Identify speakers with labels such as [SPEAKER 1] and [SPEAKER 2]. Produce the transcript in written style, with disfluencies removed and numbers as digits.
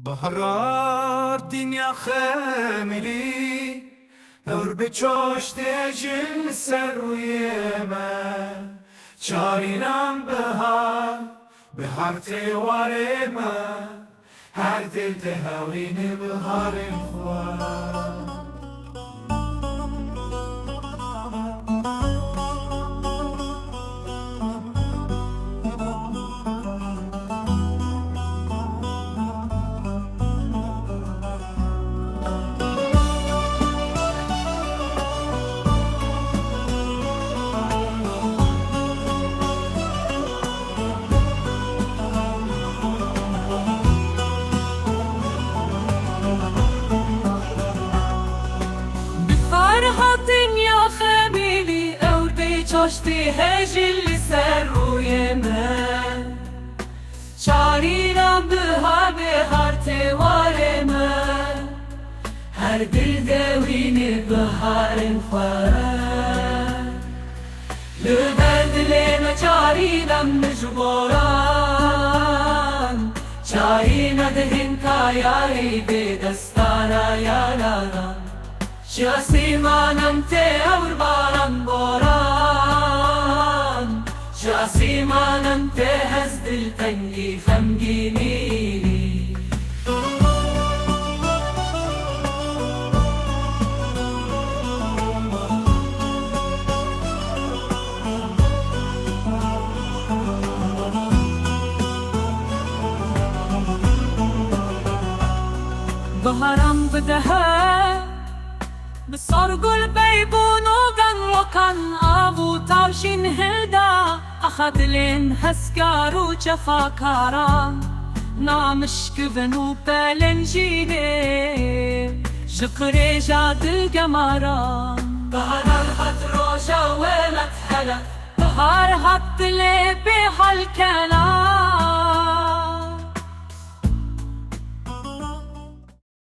[SPEAKER 1] بهارات دنیا خمیلی نور به چشت جن سر روی من چارینم بهار تیوار من هر دل دهورین بهار خواه
[SPEAKER 2] الدنيا خميلي اور بچشتی هجل سر روی من چارینم بهار تیوار من هر دل دوین بهار خواه لبر دلم چارینم مجبوران چارین دهن کایایی به دستانا یاران شاسیمانم ته اور باران باران شاسیمانم ته از دل تنگی غمگینی بهارم بدهه بصرقل بيبون وقن وكان أبو تاوشين هلدا أخذ لين هسكار وشفاكارا نامش كبنو بلنجيني شقري جاد القمارا بهار الخط روشا ومتهلا بهار هات لي بحالكلا